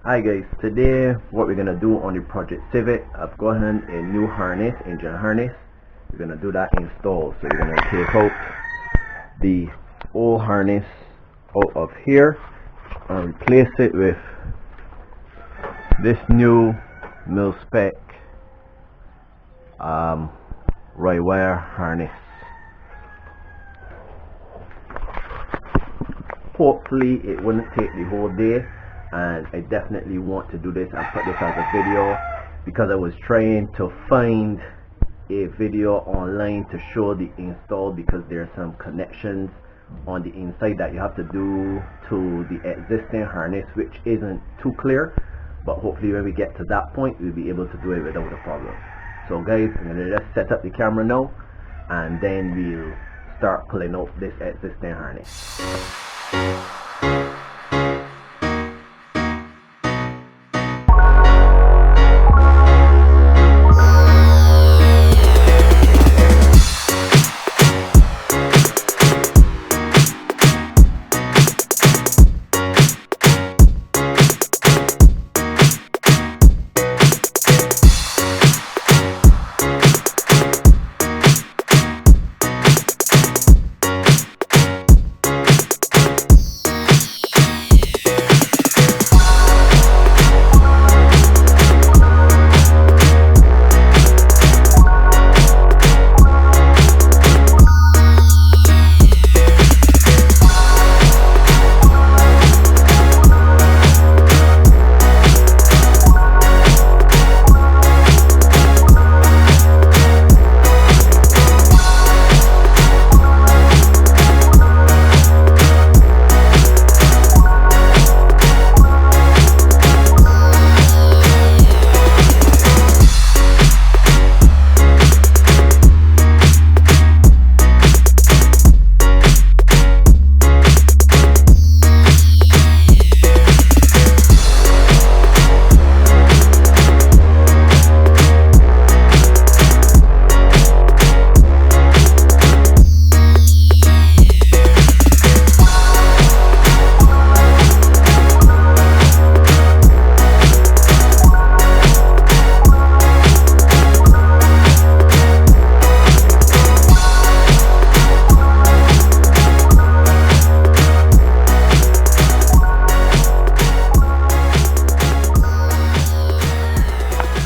Hi guys, today what we're gonna do on the project Civic, I've gotten a new harness, engine harness. We're gonna do that install. So you're gonna take out the old harness out of here and replace it with this new MIL Spec Rywire harness. Hopefully it wouldn't take the whole day, and I definitely want to do this and put this as a video because I was trying to find a video online to show the install, because there are some connections on the inside that you have to do to the existing harness which isn't too clear, but hopefully when we get to that point we'll be able to do it without a problem. So guys, I'm going to just set up the camera now and then we'll start pulling out this existing harness.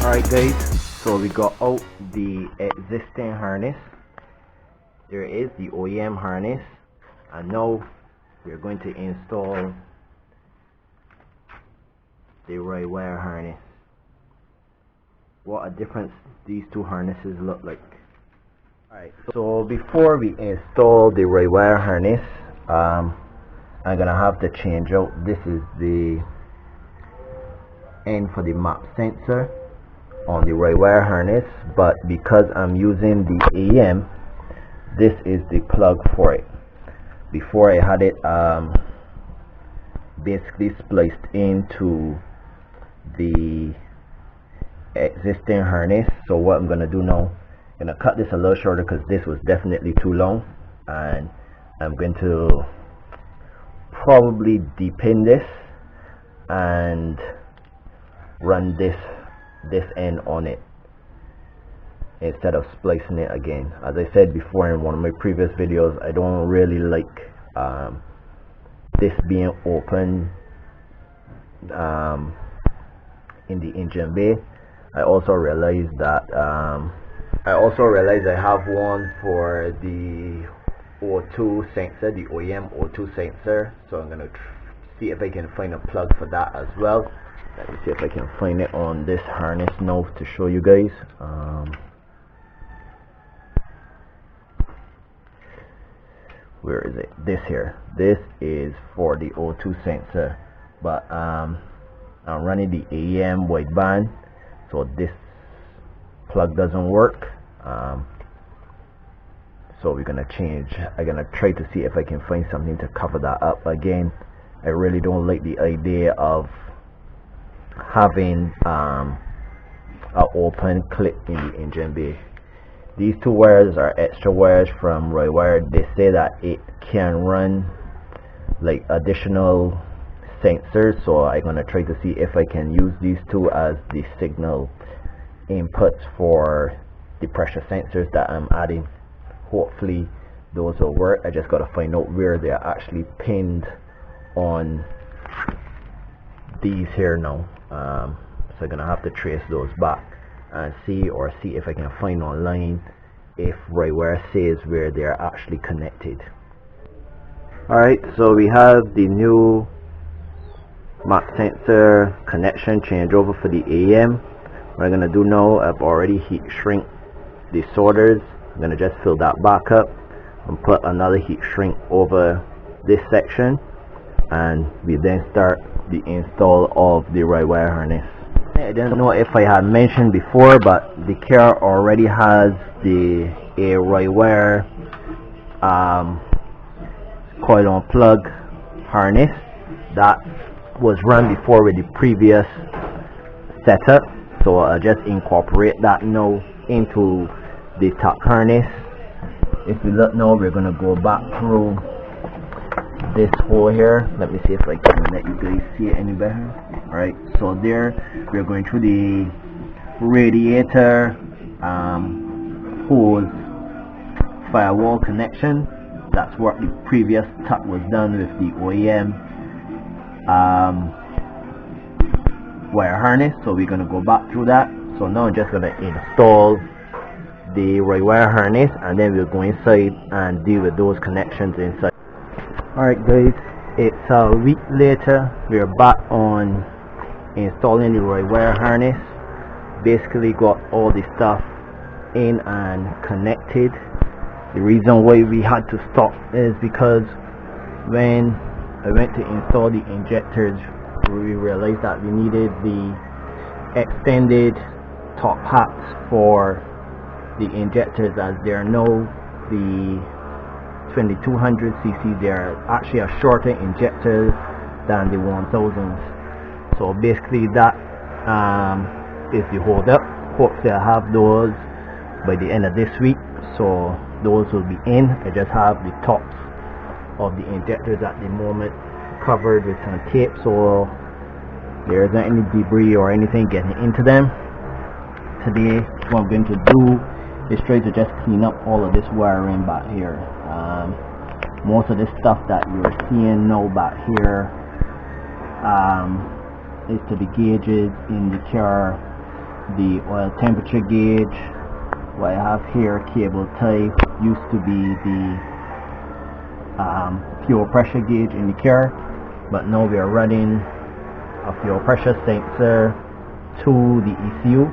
Alright guys, so we got out the existing harness. There is the OEM harness, and now we're going to install the Rywire harness. What a difference these two harnesses look like. Alright, so before we install the Rywire harness, I'm gonna have to change out, this is the end for the map sensor on the Rywire harness, but because I'm using the AM, this is the plug for it. Before I had it basically spliced into the existing harness. So what I'm gonna do now, I'm gonna cut this a little shorter because this was definitely too long, and I'm going to probably depin this and run this end on it instead of splicing it again. As I said before in one of my previous videos, I don't really like this being open in the engine bay. I also realized that I have one for the O2 sensor, the OEM O2 sensor, so I'm gonna see if I can find a plug for that as well. Let me see if I can find it on this harness now to show you guys. Where is it? This here. This is for the O2 sensor, but I'm running the AM wideband, so this plug doesn't work. So we're gonna change. I'm gonna try to see if I can find something to cover that up. Again, I really don't like the idea of having an open clip in the engine bay. These two wires are extra wires from Rywire. They say that it can run like additional sensors, so I'm gonna try to see if I can use these two as the signal inputs for the pressure sensors that I'm adding. Hopefully those will work. I just gotta find out where they are actually pinned on these here now. So I'm gonna have to trace those back and see if I can find online if Rywire says where they are actually connected. Alright, so we have the new mach sensor connection changeover for the AM. What I'm gonna do now, I've already heat shrink the solders. I'm gonna just fill that back up and put another heat shrink over this section, and we then start the install of the Rywire harness. I don't know if I had mentioned before, but the car already has a Rywire coil on plug harness that was run before with the previous setup, so I'll just incorporate that now into the top harness. If we look now, we're gonna go back through this hole here. Let me see if I can let you guys see it any better. Alright, so there we're going through the radiator hose firewall connection. That's what the previous tap was done with the OEM wire harness, so we're gonna go back through that. So now I'm just gonna install the Rywire harness, and then we'll go inside and deal with those connections inside. Alright guys, it's a week later. We're back on installing the Rywire harness. Basically got all the stuff in and connected. The reason why we had to stop is because when I went to install the injectors, we realized that we needed the extended top hats for the injectors, as they are now the 2200cc. they are actually a shorter injector than the 1000s. So basically that is the hold up. Hopefully I have those by the end of this week, so those will be in. I just have the tops of the injectors at the moment covered with some tape, so there isn't any debris or anything getting into them. Today what I'm going to do is try to just clean up all of this wiring back here. Most of this stuff that you're seeing now back here is to the gauges in the car, the oil temperature gauge. What I have here, cable type, used to be the fuel pressure gauge in the car, but now we are running a fuel pressure sensor to the ECU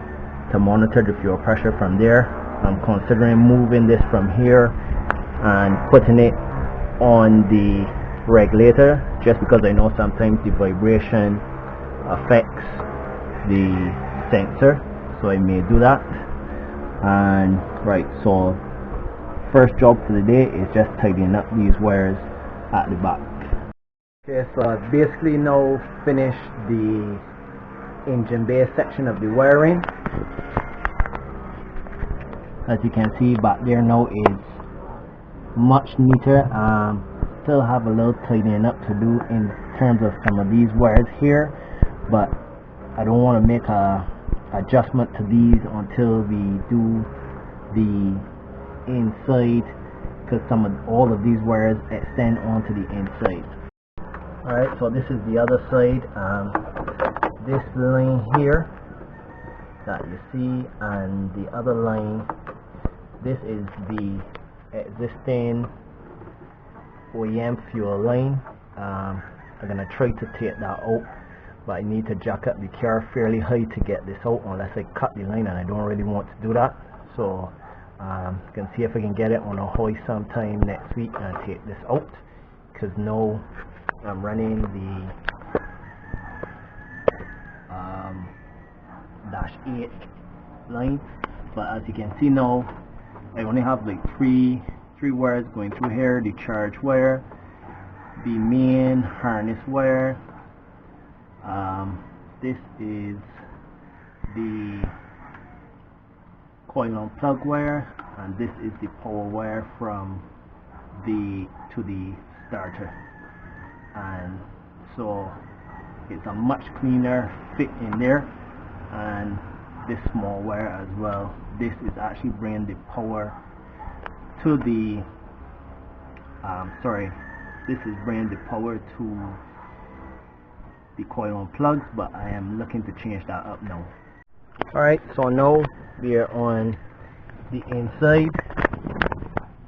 to monitor the fuel pressure from there. I'm considering moving this from here and putting it on the regulator, just because I know sometimes the vibration affects the sensor, so I may do that. And right, so first job for the day is just tidying up these wires at the back. Okay, so I've basically now finished the engine bay section of the wiring. As you can see, back there now is much neater. Still have a little tidying up to do in terms of some of these wires here, but I don't want to make a adjustment to these until we do the inside, because all of these wires extend onto the inside. Alright, so this is the other side. This line here that you see, and the other line, this is the existing OEM fuel line. I'm gonna try to take that out, but I need to jack up the car fairly high to get this out, unless I cut the line, and I don't really want to do that. So can see if I can get it on a hoist sometime next week and take this out, because now I'm running the dash 8 line. But as you can see now, I only have like three wires going through here: the charge wire, the main harness wire, this is the coil on plug wire, and this is the power wire from to the starter. And so it's a much cleaner fit in there. And this small wire as well, this is actually bringing the power to the this is bringing the power to the coil on plugs, but I am looking to change that up now. Alright, so now we are on the inside.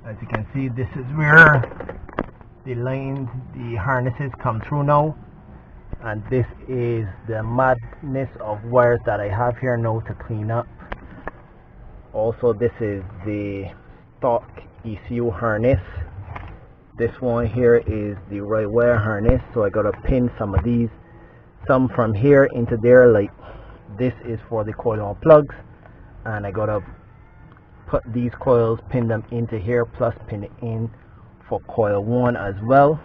As you can see, this is where the lines, the harnesses come through now, and this is the madness of wires that I have here now to clean up. Also, this is the stock ECU harness. This one here is the Rywire harness, so I gotta pin some of these, some from here into there. Like this is for the coil on plugs, and I gotta put these coils, pin them into here, plus pin it in for coil 1 as well.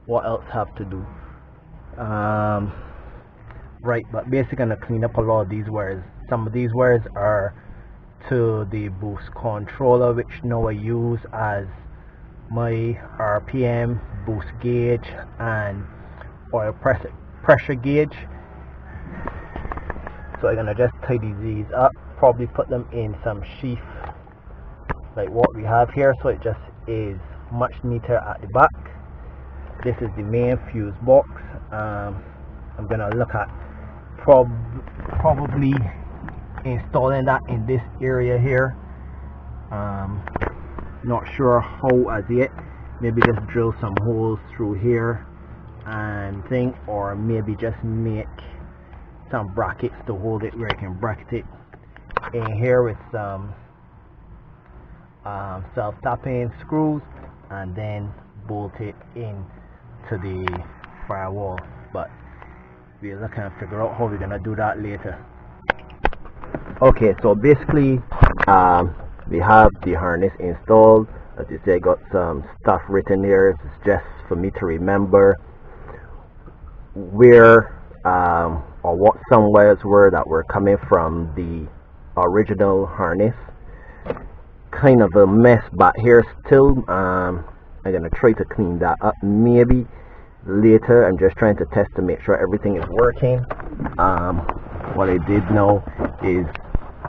What else have to do? Right, but basically I'm gonna clean up a lot of these wires. Some of these wires are to the boost controller, which now I use as my RPM, boost gauge, and oil pressure gauge. So I'm gonna just tidy these up, probably put them in some sheath like what we have here, so it just is much neater at the back. This is the main fuse box. I'm gonna look at probably installing that in this area here. Not sure how as yet. Maybe just drill some holes through here and thing, or maybe just make some brackets to hold it where I can bracket it in here with some self-tapping screws, and then bolt it in to the firewall. But we're looking to figure out how we're gonna do that later. Okay, so basically we have the harness installed. As you see, I got some stuff written here. It's just for me to remember where or what some wires were that were coming from the original harness. Kind of a mess back here still. I'm gonna try to clean that up maybe later. I'm just trying to test to make sure everything is working. What I did know is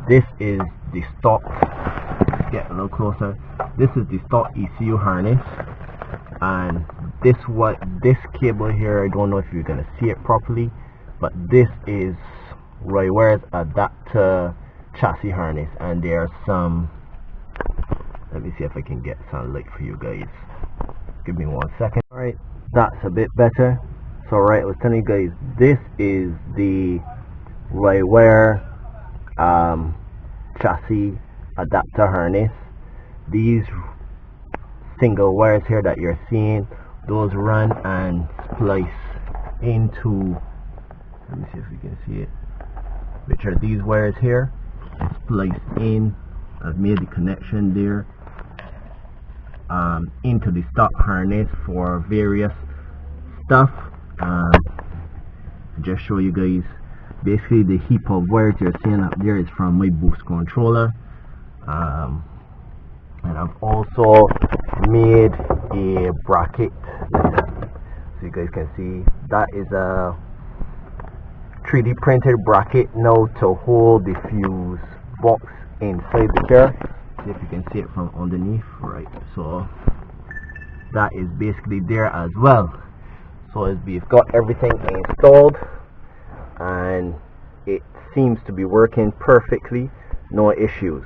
this is the stock. Let's get a little closer. This is the stock ECU harness, and this cable here, I don't know if you're gonna see it properly, but this is Rywire's adapter chassis harness, and there's some, let me see if I can get some light for you guys. Give me 1 second. Alright, that's a bit better. So right, I was telling you guys, this is the Rywire chassis adapter harness. These single wires here that you're seeing, those run and splice into, let me see if we can see it, which are these wires here, splice in. I've made the connection there into the stock harness for various stuff. Just show you guys, basically the heap of wires you're seeing up there is from my boost controller, and I've also made a bracket, so you guys can see that is a 3D printed bracket now to hold the fuse box inside the chair. See if you can see it from underneath. Right, so that is basically there as well. So we've got everything installed, and it seems to be working perfectly, no issues.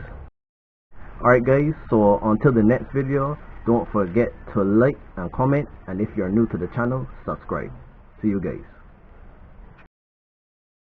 Alright guys, so until the next video, don't forget to like and comment, and if you're new to the channel, subscribe. See you guys.